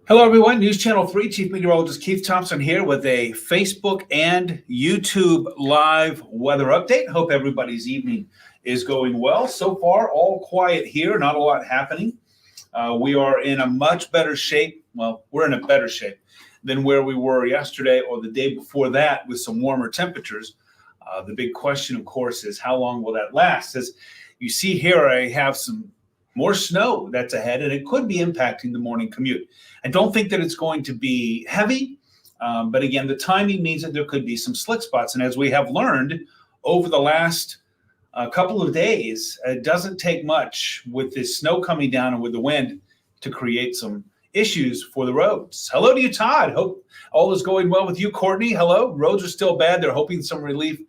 Hello, everyone. News Channel 3, Chief Meteorologist Keith Thompson here with a Facebook and YouTube live weather update. Hope everybody's evening is going well. So far, all quiet here, not a lot happening. We are in a much better shape. Well, we're in a better shape than where we were yesterday or the day before that with some warmer temperatures. The big question, of course, is how long will that last? As you see here, I have some more snow that's ahead, and it could be impacting the morning commute. I don't think that it's going to be heavy, but again, the timing means that there could be some slick spots. And as we have learned over the last couple of days, it doesn't take much with this snow coming down and with the wind to create some issues for the roads. Hello to you, Todd. Hope all is going well with you. Courtney, hello. Roads are still bad. They're hoping some relief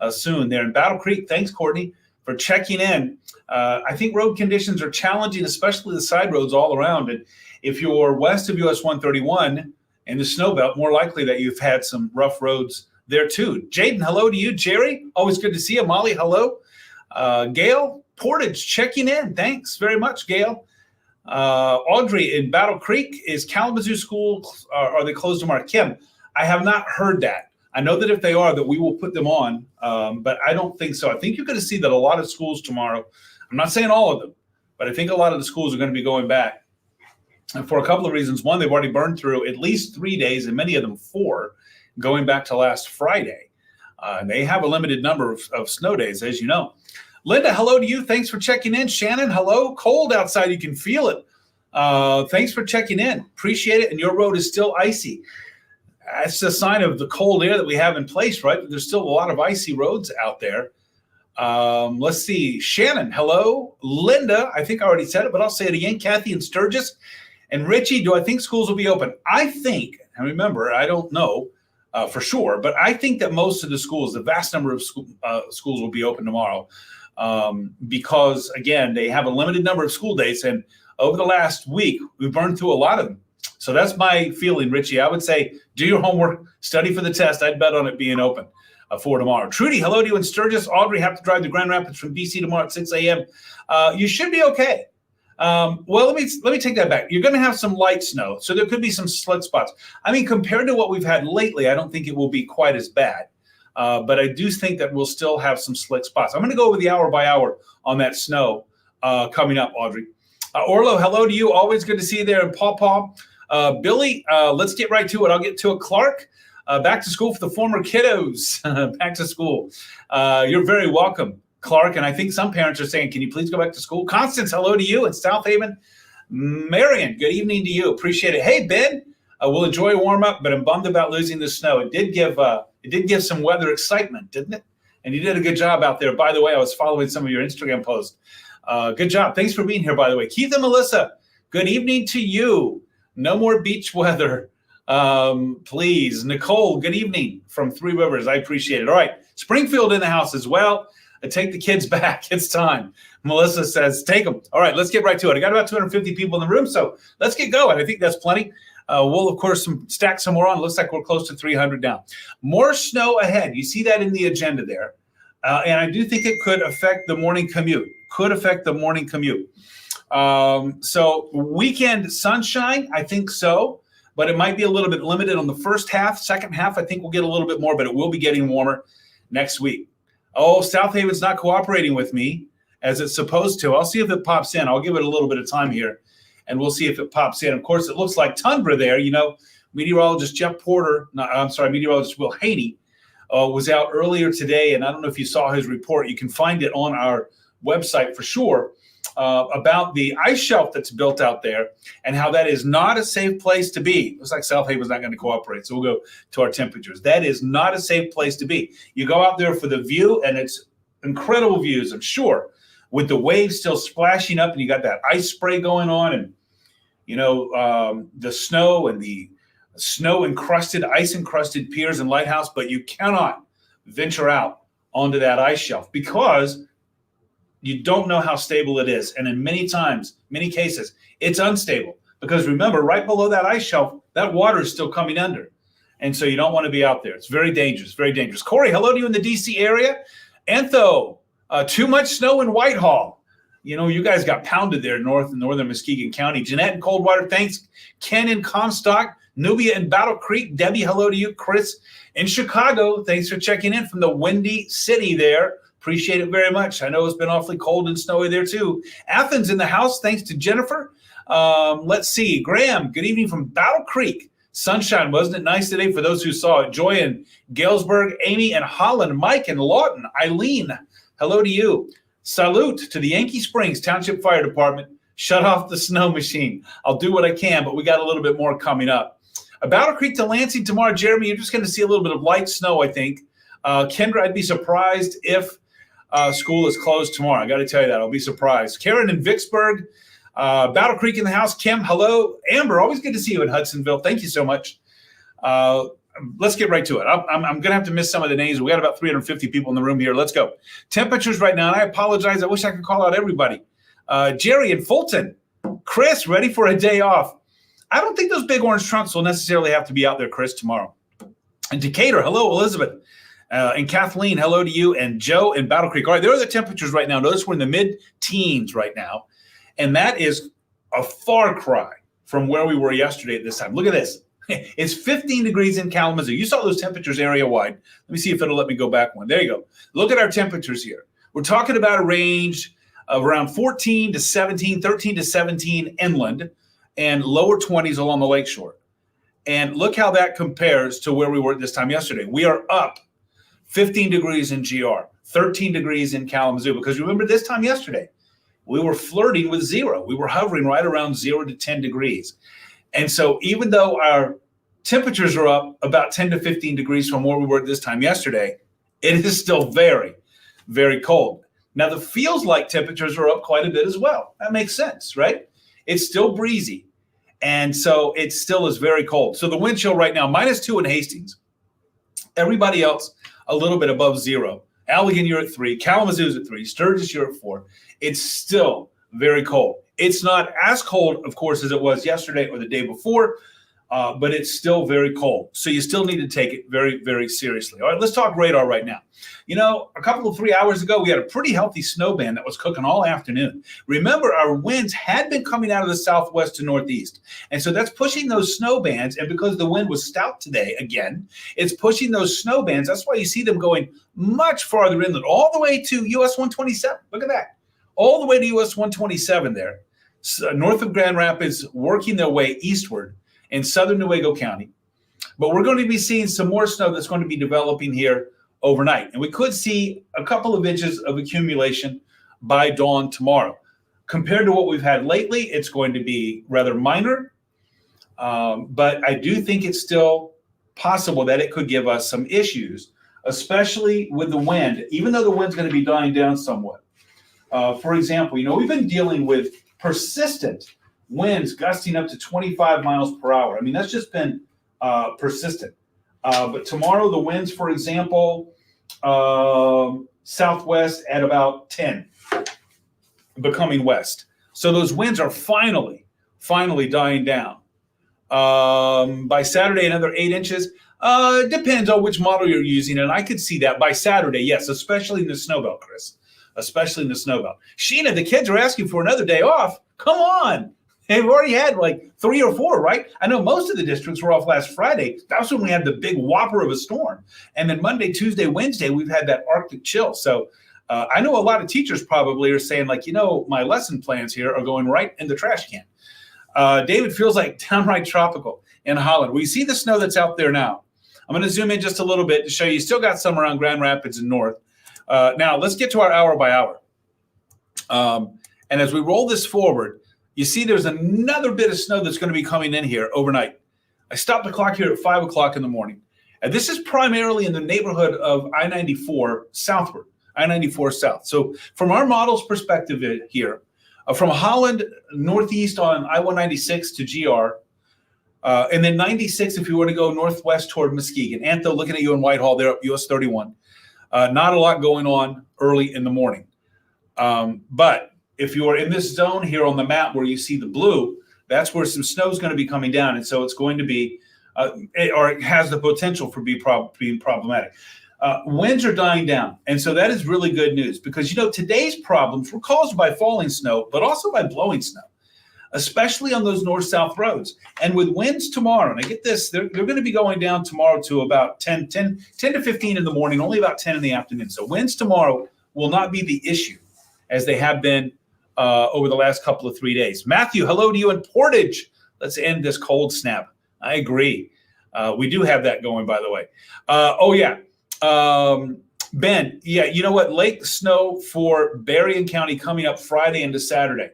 soon. They're in Battle Creek. Thanks, Courtney, for checking in. I think road conditions are challenging, especially the side roads all around. And if you're west of US 131 in the snow belt, more likely that you've had some rough roads there too. Jaden, hello to you. Jerry, always good to see you. Molly, hello. Gail Portage checking in. Thanks very much, Gail. Audrey in Battle Creek, is Kalamazoo School, are they closed tomorrow? Kim, I have not heard that. I know that if they are, that we will put them on, but I don't think so. I think you're going to see that a lot of schools tomorrow, I'm not saying all of them, but I think a lot of the schools are going to be going back. And for a couple of reasons. One, they've already burned through at least 3 days, and many of them 4, going back to last Friday. They have a limited number of snow days, as you know. Linda, hello to you. Thanks for checking in. Shannon, hello. Cold outside. You can feel it. Thanks for checking in. Appreciate it. And your road is still icy. That's a sign of the cold air that we have in place, right? There's still a lot of icy roads out there. Let's see. Shannon, hello. Linda, I think I already said it, but I'll say it again. Kathy and Sturgis. And Richie, do I think schools will be open? I think, and remember, I don't know for sure, but I think that most of the schools, the vast number of schools will be open tomorrow because, again, they have a limited number of school days. And over the last week, we've burned through a lot of them. So that's my feeling, Richie. I would say do your homework, study for the test. I'd bet on it being open for tomorrow. Trudy, hello to you in Sturgis. Audrey, have to drive to Grand Rapids from BC tomorrow at 6 a.m. You should be okay. Well, let me take that back. You're going to have some light snow, so there could be some slick spots. I mean, compared to what we've had lately, I don't think it will be quite as bad. But I do think that we'll still have some slick spots. I'm going to go over the hour by hour on that snow coming up, Audrey. Orlo, hello to you. Always good to see you there in Paw Paw. Billy, let's get right to it. I'll get to it. Clark, back to school for the former kiddos. Back to school. You're very welcome, Clark. And I think some parents are saying, can you please go back to school? Constance, hello to you in South Haven. Marion, good evening to you. Appreciate it. Hey, Ben, we'll enjoy a warm up, but I'm bummed about losing the snow. It did give some weather excitement, didn't it? And you did a good job out there. By the way, I was following some of your Instagram posts. Good job. Thanks for being here, by the way. Keith and Melissa, good evening to you. No more beach weather, please. Nicole, good evening from Three Rivers. I appreciate it. All right, Springfield in the house as well. Take the kids back. It's time. Melissa says, take them. All right, let's get right to it. I got about 250 people in the room, so let's get going. I think that's plenty. We'll, of course, stack some more on. Looks like we're close to 300 now. More snow ahead. You see that in the agenda there. And I do think it could affect the morning commute. So weekend sunshine, I think so, but it might be a little bit limited on the first half. Second half, I think we'll get a little bit more, but it will be getting warmer next week. Oh, South Haven's not cooperating with me as it's supposed to. I'll see if it pops in. I'll give it a little bit of time here, and we'll see if it pops in. Of course, it looks like tundra there. You know, meteorologist meteorologist Will Haney was out earlier today, and I don't know if you saw his report. You can find it on our website for sure. About the ice shelf that's built out there and how that is not a safe place to be. Looks like South Haven's not going to cooperate, so we'll go to our temperatures. That is not a safe place to be. You go out there for the view, and it's incredible views, I'm sure, with the waves still splashing up, and you got that ice spray going on, and you know the snow and the snow-encrusted, ice-encrusted piers and lighthouse, but you cannot venture out onto that ice shelf because you don't know how stable it is. And in many cases, it's unstable because remember, right below that ice shelf, that water is still coming under. And so you don't want to be out there. It's very dangerous, very dangerous. Corey, hello to you in the DC area. Antho, too much snow in Whitehall. You guys got pounded there northern Muskegon County. Jeanette in Coldwater, thanks. Ken in Comstock. Nubia in Battle Creek. Debbie, hello to you. Chris in Chicago, thanks for checking in from the Windy City there. Appreciate it very much. I know it's been awfully cold and snowy there too. Athens in the house, thanks to Jennifer. Let's see. Graham, good evening from Battle Creek. Sunshine, wasn't it nice today for those who saw it? Joy in Galesburg, Amy in Holland, Mike in Lawton, Eileen, hello to you. Salute to the Yankee Springs Township Fire Department. Shut off the snow machine. I'll do what I can, but we got a little bit more coming up. Battle Creek to Lansing tomorrow. Jeremy, you're just going to see a little bit of light snow, I think. Kendra, I'd be surprised if school is closed tomorrow. I got to tell you that. I'll be surprised. Karen in Vicksburg. Battle Creek in the house. Kim, hello. Amber, always good to see you in Hudsonville. Thank you so much. Let's get right to it. I'm going to have to miss some of the names. We got about 350 people in the room here. Let's go. Temperatures right now, and I apologize. I wish I could call out everybody. Jerry in Fulton. Chris, ready for a day off. I don't think those big orange trunks will necessarily have to be out there, Chris, tomorrow. And Decatur, hello, Elizabeth. And Kathleen, hello to you. And Joe in Battle Creek. All right, there are the temperatures right now. Notice we're in the mid-teens right now. And that is a far cry from where we were yesterday at this time. Look at this. It's 15 degrees in Kalamazoo. You saw those temperatures area-wide. Let me see if it'll let me go back one. There you go. Look at our temperatures here. We're talking about a range of around 14 to 17, 13 to 17 inland, and lower 20s along the lakeshore. And look how that compares to where we were at this time yesterday. We are up 15 degrees in GR, 13 degrees in Kalamazoo, because remember this time yesterday, we were flirting with zero. We were hovering right around 0 to 10 degrees. And so even though our temperatures are up about 10 to 15 degrees from where we were at this time yesterday, it is still very, very cold. Now, the feels like temperatures are up quite a bit as well. That makes sense, right? It's still breezy. And so it still is very cold. So the wind chill right now, -2 in Hastings. Everybody else, a little bit above 0. Allegan, you're at 3. Kalamazoo's at 3. Sturgis, you're at 4. It's still very cold. It's not as cold, of course, as it was yesterday or the day before, but it's still very cold. So you still need to take it very, very seriously. All right, let's talk radar right now. A couple of 3 hours ago, we had a pretty healthy snow band that was cooking all afternoon. Remember, our winds had been coming out of the southwest to northeast. And so that's pushing those snow bands. And because the wind was stout today, again, it's pushing those snow bands. That's why you see them going much farther inland, all the way to US 127. Look at that. All the way to US 127 there. North of Grand Rapids, working their way eastward in southern Newaygo County. But we're going to be seeing some more snow that's going to be developing here overnight. And we could see a couple of inches of accumulation by dawn tomorrow. Compared to what we've had lately, it's going to be rather minor. But I do think it's still possible that it could give us some issues, especially with the wind, even though the wind's going to be dying down somewhat. For example, we've been dealing with persistent winds gusting up to 25 miles per hour. I mean, that's just been persistent. But tomorrow, the winds, for example, southwest at about 10, becoming west. So those winds are finally dying down. By Saturday, another 8 inches. Depends on which model you're using. And I could see that by Saturday, yes, especially in the snow belt, Chris. Especially in the snow belt. Sheena, the kids are asking for another day off. Come on. They've already had like 3 or 4, right? I know most of the districts were off last Friday. That's when we had the big whopper of a storm. And then Monday, Tuesday, Wednesday, we've had that Arctic chill. So I know a lot of teachers probably are saying like, my lesson plans here are going right in the trash can. David feels like downright tropical in Holland. We see the snow that's out there now. I'm going to zoom in just a little bit to show you still got some around Grand Rapids and north. Now, let's get to our hour by hour. And as we roll this forward, you see there's another bit of snow that's going to be coming in here overnight. I stopped the clock here at 5 o'clock in the morning. And this is primarily in the neighborhood of I-94 southward, I-94 south. So from our model's perspective here, from Holland northeast on I-196 to GR, and then 96 if you were to go northwest toward Muskegon. Antho, looking at you in Whitehall there up US 31. Not a lot going on early in the morning. But if you are in this zone here on the map where you see the blue, that's where some snow is going to be coming down. And so it's going to be, or it has the potential for being problematic. Winds are dying down. And so that is really good news because, today's problems were caused by falling snow, but also by blowing snow, especially on those north-south roads. And with winds tomorrow, and I get this, they're going to be going down tomorrow to about 10 to 15 in the morning, only about 10 in the afternoon. So winds tomorrow will not be the issue as they have been over the last couple of 3 days. Matthew, hello to you in Portage. Let's end this cold snap. I agree. We do have that going, by the way. Ben, yeah, you know what? Lake snow for Berrien County coming up Friday into Saturday.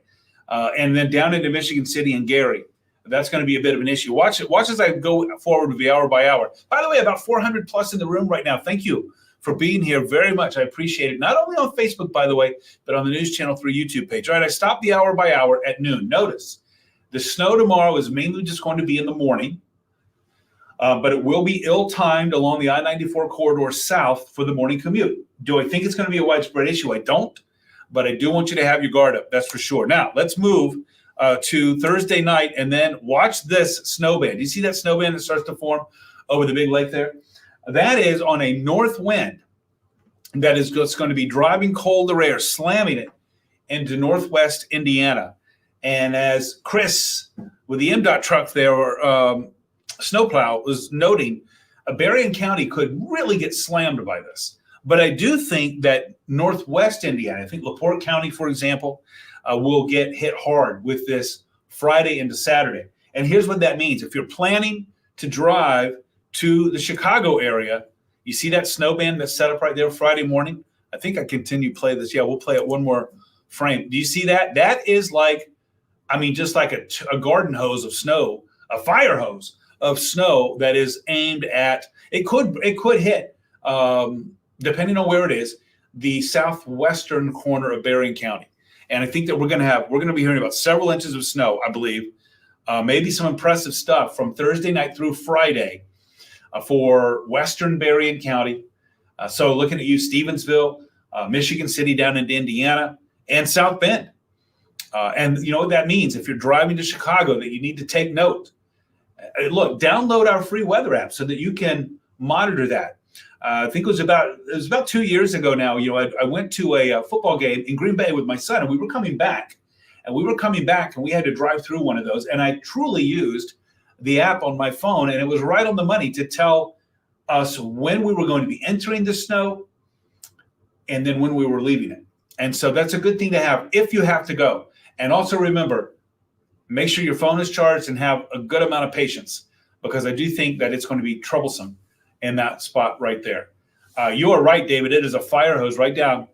And then down into Michigan City and Gary. That's going to be a bit of an issue. Watch as I go forward with the hour by hour. By the way, about 400 plus in the room right now. Thank you for being here very much. I appreciate it. Not only on Facebook, by the way, but on the News Channel 3 YouTube page. All right, I stopped the hour by hour at noon. Notice the snow tomorrow is mainly just going to be in the morning, but it will be ill-timed along the I-94 corridor south for the morning commute. Do I think it's going to be a widespread issue? I don't, but I do want you to have your guard up. That's for sure. Now, let's move to Thursday night and then watch this snow band. Do you see that snow band that starts to form over the big lake there? That is on a north wind that is just going to be driving colder air, slamming it into northwest Indiana. And as Chris with the MDOT truck there, or snowplow, was noting, Berrien County could really get slammed by this. But I do think that northwest Indiana, I think LaPorte County, for example, will get hit hard with this Friday into Saturday. And here's what that means. If you're planning to drive to the Chicago area, you see that snow band that's set up right there Friday morning? I think I continue to play this. Yeah, we'll play it one more frame. Do you see that? That is like, just like a garden hose of snow, a fire hose of snow that is aimed at, it could hit, depending on where it is, the southwestern corner of Berrien County. And I think that we're going to be hearing about several inches of snow, I believe, maybe some impressive stuff from Thursday night through Friday for western Berrien County. So looking at you, Stevensville, Michigan City down into Indiana, and South Bend. And you know what that means? If you're driving to Chicago, that you need to take note. Look, download our free weather app so that you can monitor that. I think it was about 2 years ago now. I went to a football game in Green Bay with my son, and we were coming back, and we had to drive through one of those. And I truly used the app on my phone, and it was right on the money to tell us when we were going to be entering the snow and then when we were leaving it. And so that's a good thing to have if you have to go. And also remember, make sure your phone is charged and have a good amount of patience, because I do think that it's going to be troublesome in that spot right there. You are right, David. It is a fire hose right down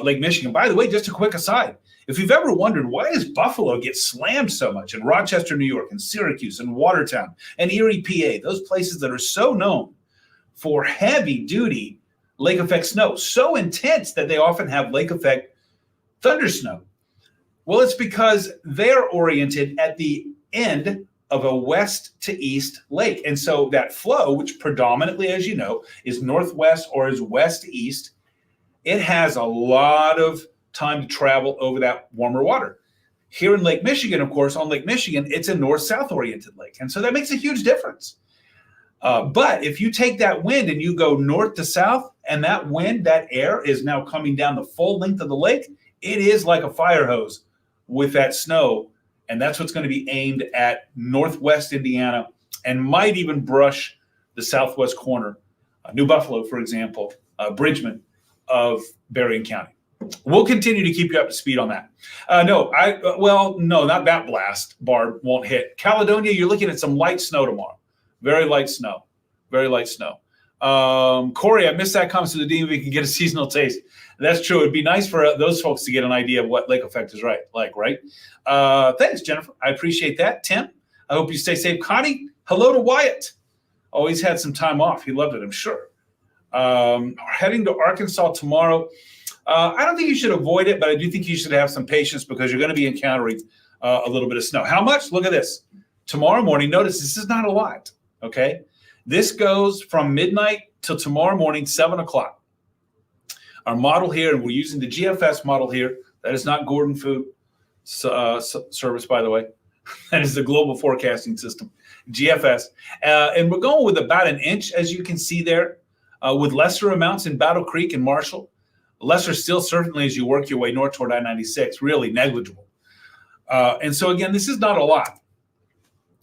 Lake Michigan. By the way, just a quick aside. If you've ever wondered why does Buffalo get slammed so much in Rochester, New York, and Syracuse, and Watertown, and Erie, PA, those places that are so known for heavy-duty lake effect snow, so intense that they often have lake effect thunder snow. Well, it's because they're oriented at the end of a west to east lake. And so that flow, which predominantly, as you know, is northwest or is west to east, it has a lot of time to travel over that warmer water. Here in Lake Michigan, of course, on Lake Michigan, it's a north-south oriented lake. And so that makes a huge difference. But if you take that wind and you go north to south, and that wind, that air is now coming down the full length of the lake, it is like a fire hose with that snow. And that's what's going to be aimed at northwest Indiana and might even brush the southwest corner, New Buffalo, for example, Bridgman of Berrien County. We'll continue to keep you up to speed on that. No, not that blast, Barb, won't hit. Caledonia, you're looking at some light snow tomorrow. Very light snow. Very light snow. Corey, I missed that comment, so the DMV can get a seasonal taste. That's true. It'd be nice for those folks to get an idea of what lake effect is right? Thanks, Jennifer. I appreciate that. Tim, I hope you stay safe. Connie, hello to Wyatt. Always had some time off. He loved it, I'm sure. Heading to Arkansas tomorrow. I don't think you should avoid it, but I do think you should have some patience because you're going to be encountering a little bit of snow. How much? Look at this. Tomorrow morning, notice this is not a lot, okay? This goes from midnight till tomorrow morning, 7 o'clock. Our model here, and we're using the GFS model here. That is not Gordon Food Service, by the way. That is the Global Forecasting System, GFS. And we're going with about an inch, as you can see there. with lesser amounts in Battle Creek and Marshall. Lesser still certainly as you work your way north toward I-96, really negligible. And so again, this is not a lot.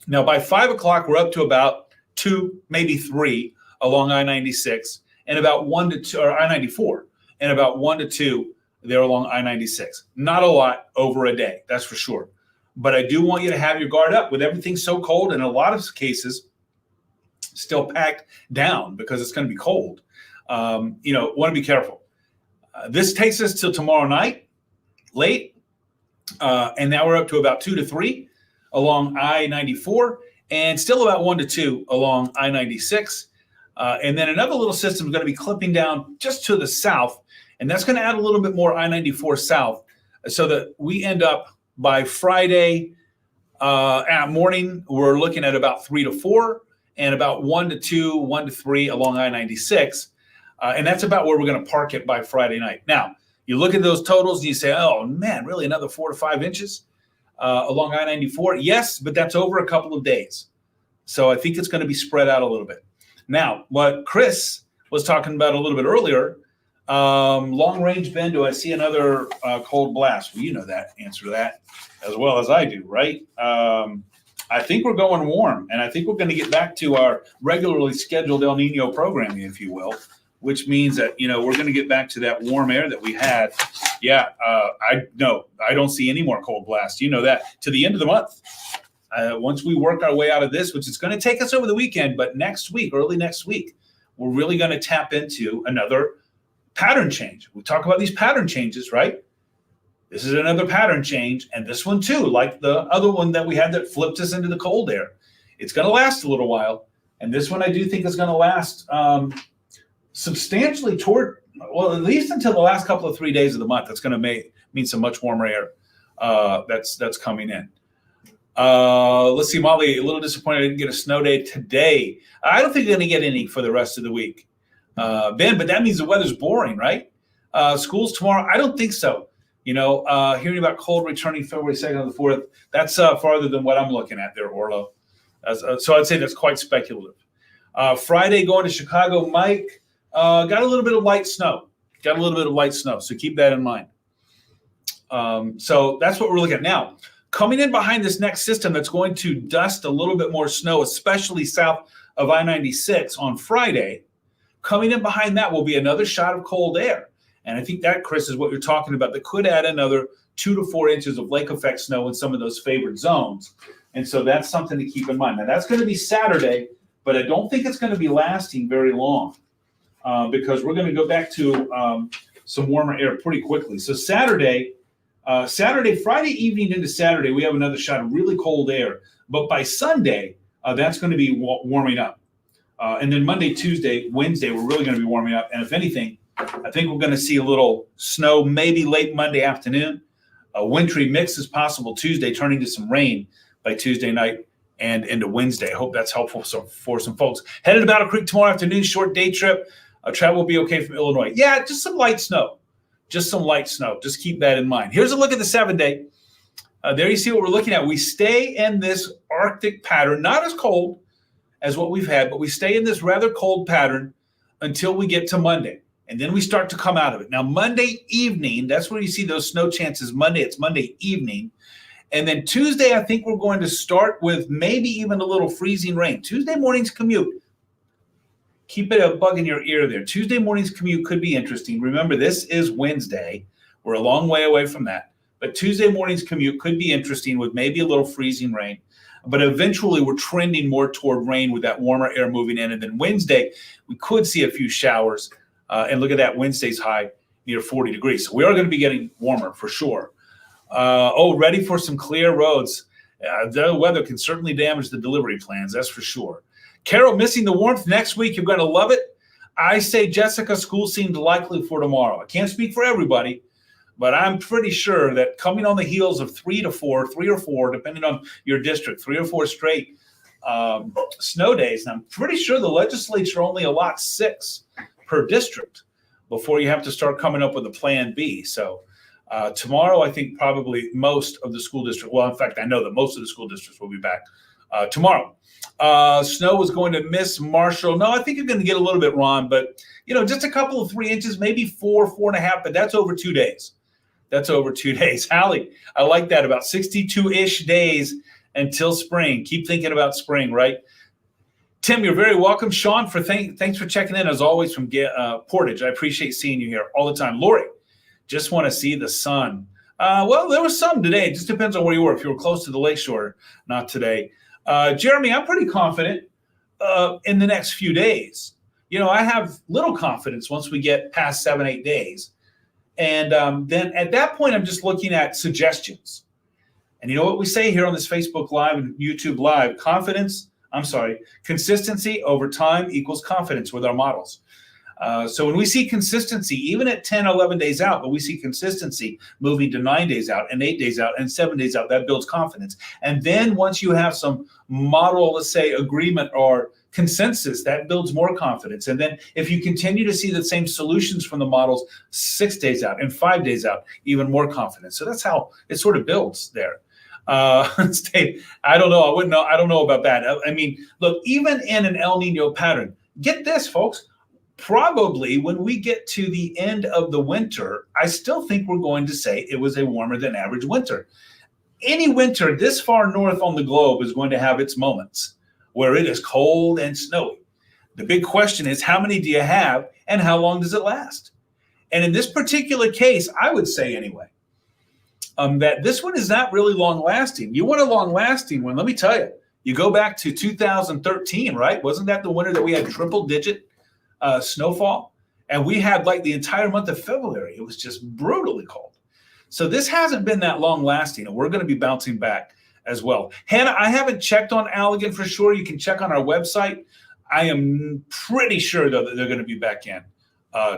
Now by 5 o'clock, we're up to about 2, maybe 3 along I-96 and about 1 to 2, or I-94, and about 1 to 2 there along I-96. Not a lot over a day, that's for sure. But I do want you to have your guard up with everything so cold, and in a lot of cases still packed down because it's going to be cold. Want to be careful. This takes us till tomorrow night, late, and now we're up to about 2 to 3 along I-94, and still about 1 to 2 along I-96. And then another little system is going to be clipping down just to the south, and that's going to add a little bit more I-94 south, so that we end up by Friday morning, we're looking at about 3 to 4 and about 1 to 2, 1 to 3 along I-96. And that's about where we're going to park it by Friday night. Now, you look at those totals and you say, oh, man, really another 4 to 5 inches along I-94? Yes, but that's over a couple of days. So I think it's going to be spread out a little bit. Now, what Chris was talking about a little bit earlier, long range, Ben, do I see another cold blast? Well, you know that answer to that as well as I do, right? I think we're going warm, and I think we're going to get back to our regularly scheduled El Nino programming, if you will, which means that, we're going to get back to that warm air that we had. Yeah, I don't see any more cold blasts. You know that to the end of the month. Once we work our way out of this, which is going to take us over the weekend, but next week, early next week, we're really going to tap into another pattern change. We talk about these pattern changes, right? This is another pattern change, and this one too, like the other one that we had that flipped us into the cold air. It's going to last a little while, and this one I do think is going to last substantially at least until the last couple of 3 days of the month. That's going to mean some much warmer air that's coming in. Let's see, Molly, a little disappointed I didn't get a snow day today. I don't think you're going to get any for the rest of the week, Ben, but that means the weather's boring, right? Schools tomorrow, I don't think so. Hearing about cold returning February 2nd and the 4th, that's farther than what I'm looking at there, Orlo. So I'd say that's quite speculative. Friday going to Chicago, Mike, got a little bit of light snow. So keep that in mind. So that's what we're looking at now. Coming in behind this next system that's going to dust a little bit more snow, especially south of I-96 on Friday, coming in behind that will be another shot of cold air. And I think that, Chris, is what you're talking about. That could add another 2 to 4 inches of lake effect snow in some of those favored zones. And so that's something to keep in mind. Now, that's going to be Saturday, but I don't think it's going to be lasting very long because we're going to go back to some warmer air pretty quickly. So Friday evening into Saturday, we have another shot of really cold air. But by Sunday, that's going to be warming up. And then Monday, Tuesday, Wednesday, we're really going to be warming up. And if anything, I think we're going to see a little snow maybe late Monday afternoon. A wintry mix is possible Tuesday, turning to some rain by Tuesday night and into Wednesday. I hope that's helpful for some folks. Headed to Battle Creek tomorrow afternoon, short day trip. Travel will be okay from Illinois. Yeah, just some light snow. Just keep that in mind. Here's a look at the 7-day. There you see what we're looking at. We stay in this Arctic pattern, not as cold as what we've had, but we stay in this rather cold pattern until we get to Monday. And then we start to come out of it. Now, Monday evening, that's where you see those snow chances. It's Monday evening. And then Tuesday, I think we're going to start with maybe even a little freezing rain. Tuesday morning's commute. Keep it a bug in your ear there. Tuesday morning's commute could be interesting. Remember, this is Wednesday. We're a long way away from that. But Tuesday morning's commute could be interesting with maybe a little freezing rain. But eventually, we're trending more toward rain with that warmer air moving in. And then Wednesday, we could see a few showers. And look at that, Wednesday's high near 40 degrees. So we are going to be getting warmer for sure. Ready for some clear roads. The weather can certainly damage the delivery plans, that's for sure. Carol, missing the warmth next week. You're going to love it. I say, Jessica, school seems likely for tomorrow. I can't speak for everybody, but I'm pretty sure that coming on the heels of 3 or 4, depending on your district, 3 or 4 straight snow days, and I'm pretty sure the legislature only allots 6 per district before you have to start coming up with a plan B. So tomorrow, I think probably most of the school district, well, in fact, I know that most of the school districts will be back tomorrow. Snow is going to miss Marshall. No, I think you're going to get a little bit, Ron, but just a couple of 3 inches, maybe 4.5, but that's over 2 days. That's over 2 days. Hallie, I like that. About 62-ish days until spring. Keep thinking about spring, right? Tim, you're very welcome. Sean, thanks for checking in, as always, from Portage. I appreciate seeing you here all the time. Lori, just want to see the sun. Well, there was some today. It just depends on where you were. If you were close to the lakeshore, not today. Jeremy, I'm pretty confident in the next few days. I have little confidence once we get past 7-8 days. And then at that point, I'm just looking at suggestions. And you know what we say here on this Facebook Live and YouTube Live? Consistency over time equals confidence with our models. So when we see consistency, even at 10, 11 days out, but we see consistency moving to 9 days out and 8 days out and 7 days out, that builds confidence. And then once you have some model, let's say, agreement or consensus, that builds more confidence. And then if you continue to see the same solutions from the models 6 days out and 5 days out, even more confidence. So that's how it sort of builds there. Steve, I don't know. I don't know about that. I mean, look, even in an El Nino pattern, get this, folks. Probably when we get to the end of the winter, I still think we're going to say it was a warmer than average winter. Any winter this far north on the globe is going to have its moments where it is cold and snowy. The big question is, how many do you have and how long does it last? And in this particular case, I would say anyway, that this one is not really long lasting. You want a long lasting one. Let me tell you, you go back to 2013, right? Wasn't that the winter that we had triple digit snowfall? And we had like the entire month of February. It was just brutally cold. So this hasn't been that long lasting, and we're going to be bouncing back as well. Hannah, I haven't checked on Allegan for sure. You can check on our website. I am pretty sure, though, that they're going to be back in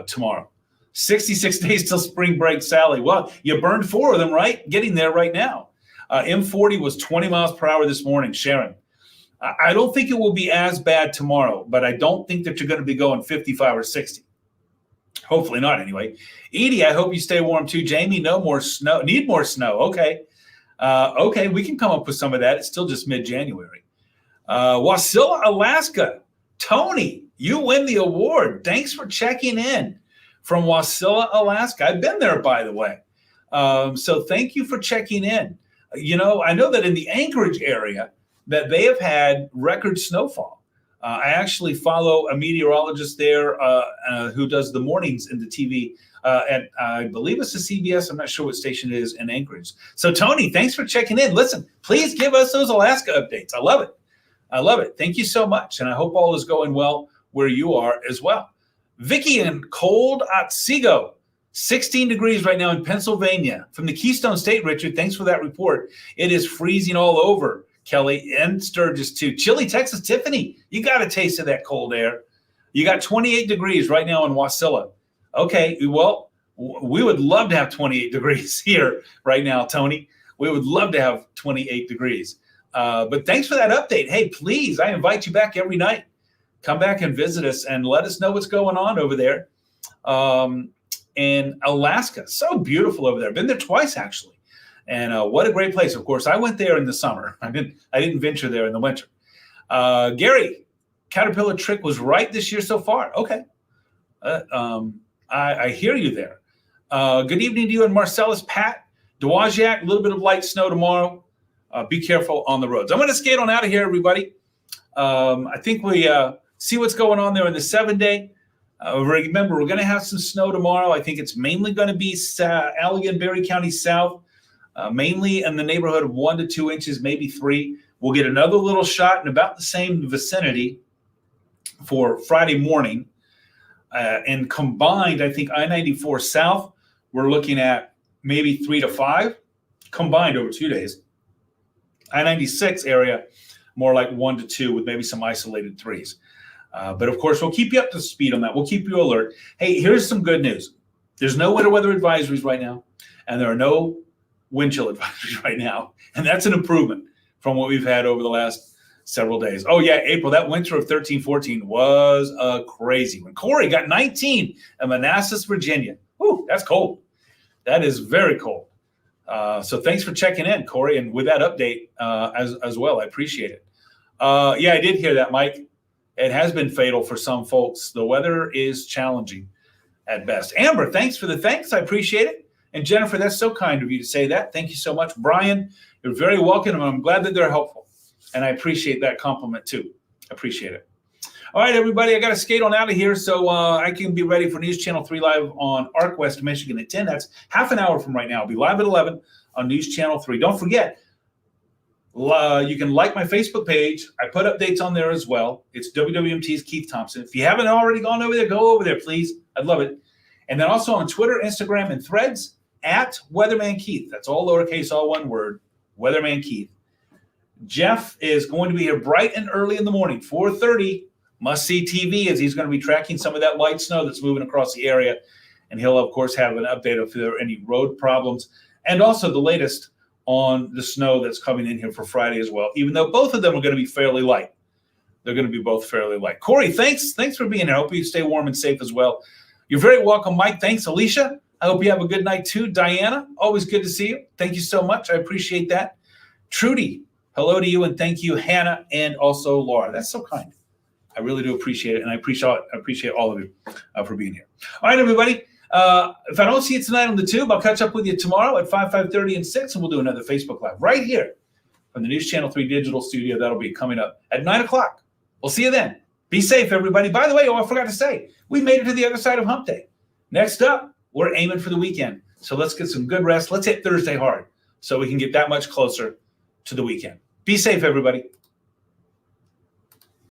tomorrow. 66 days till spring break, Sally. Well, you burned 4 of them, right? Getting there right now. M40 was 20 miles per hour this morning, Sharon. I don't think it will be as bad tomorrow, but I don't think that you're going to be going 55 or 60. Hopefully not, anyway. Edie, I hope you stay warm too. Jamie, no more snow. Need more snow. Okay. Okay, we can come up with some of that. It's still just mid-January. Wasilla, Alaska. Tony, you win the award. Thanks for checking in from Wasilla, Alaska. I've been there, by the way. So thank you for checking in. I know that in the Anchorage area that they have had record snowfall. I actually follow a meteorologist there who does the mornings in the TV at, I believe it's the CBS. I'm not sure what station it is in Anchorage. So Tony, thanks for checking in. Listen, please give us those Alaska updates. I love it. I love it. Thank you so much. And I hope all is going well where you are as well. Vicky in cold Otsego, 16 degrees right now in Pennsylvania. From the Keystone State, Richard, thanks for that report. It is freezing all over, Kelly, and Sturgis too. Chilly, Texas, Tiffany, you got a taste of that cold air. You got 28 degrees right now in Wasilla. Okay, well, we would love to have 28 degrees here right now, Tony. We would love to have 28 degrees. But thanks for that update. Hey, please, I invite you back every night. Come back and visit us and let us know what's going on over there in Alaska. So beautiful over there. Been there twice, actually. And what a great place. Of course, I went there in the summer. I didn't venture there in the winter. Gary, Caterpillar Trick was right this year so far. Okay. I hear you there. Good evening to you and Marcellus. Pat, Dowagiac, a little bit of light snow tomorrow. Be careful on the roads. I'm going to skate on out of here, everybody. I think we see what's going on there in the 7-day. Remember, we're going to have some snow tomorrow. I think it's mainly going to be Allegan, Berry County South, mainly in the neighborhood of 1 to 2 inches, maybe 3. We'll get another little shot in about the same vicinity for Friday morning. And combined, I think I-94 South, we're looking at maybe 3 to 5 combined over 2 days. I-96 area, more like 1 to 2 with maybe some isolated 3s. But of course, we'll keep you up to speed on that. We'll keep you alert. Hey, here's some good news. There's no winter weather advisories right now, and there are no wind chill advisories right now. And that's an improvement from what we've had over the last several days. Oh, yeah, April, that winter of 13-14 was a crazy one. Corey got 19 in Manassas, Virginia. Whew, that's cold. That is very cold. So thanks for checking in, Corey, and with that update as well. I appreciate it. Yeah, I did hear that, Mike. It has been fatal for some folks. The weather is challenging at best. Amber, thanks for the thanks. I appreciate it. And Jennifer, that's so kind of you to say that. Thank you so much. Brian, you're very welcome. And I'm glad that they're helpful. And I appreciate that compliment too. I appreciate it. All right, everybody, I got to skate on out of here so I can be ready for News Channel 3 Live on Arc West, Michigan at 10. That's half an hour from right now. I'll be live at 11 on News Channel 3. Don't forget, you can like my Facebook page. I put updates on there as well. It's WWMT's Keith Thompson. If you haven't already gone over there, go over there, please. I'd love it. And then also on Twitter, Instagram, and Threads, at Weatherman Keith. That's all lowercase, all one word, Weatherman Keith. Jeff is going to be here bright and early in the morning, 4:30. Must-see TV, as he's going to be tracking some of that light snow that's moving across the area. And he'll, of course, have an update if there are any road problems. And also the latest on the snow that's coming in here for Friday as well, even though both of them are going to be fairly light. They're going to be both fairly light. Corey, thanks for being here. I hope you stay warm and safe as well. You're very welcome, Mike. Thanks, Alicia. I hope you have a good night, too. Diana, always good to see you. Thank you so much. I appreciate that. Trudy, hello to you, and thank you, Hannah, and also Laura. That's so kind. I really do appreciate it, and I appreciate all of you for being here. All right, everybody. If I don't see you tonight on the tube, I'll catch up with you tomorrow at 5:30, and 6, and we'll do another Facebook Live right here from the News Channel 3 Digital Studio. That'll be coming up at 9 o'clock. We'll see you then. Be safe, everybody. By the way, I forgot to say, we made it to the other side of Hump Day. Next up, we're aiming for the weekend. So let's get some good rest. Let's hit Thursday hard so we can get that much closer to the weekend. Be safe, everybody.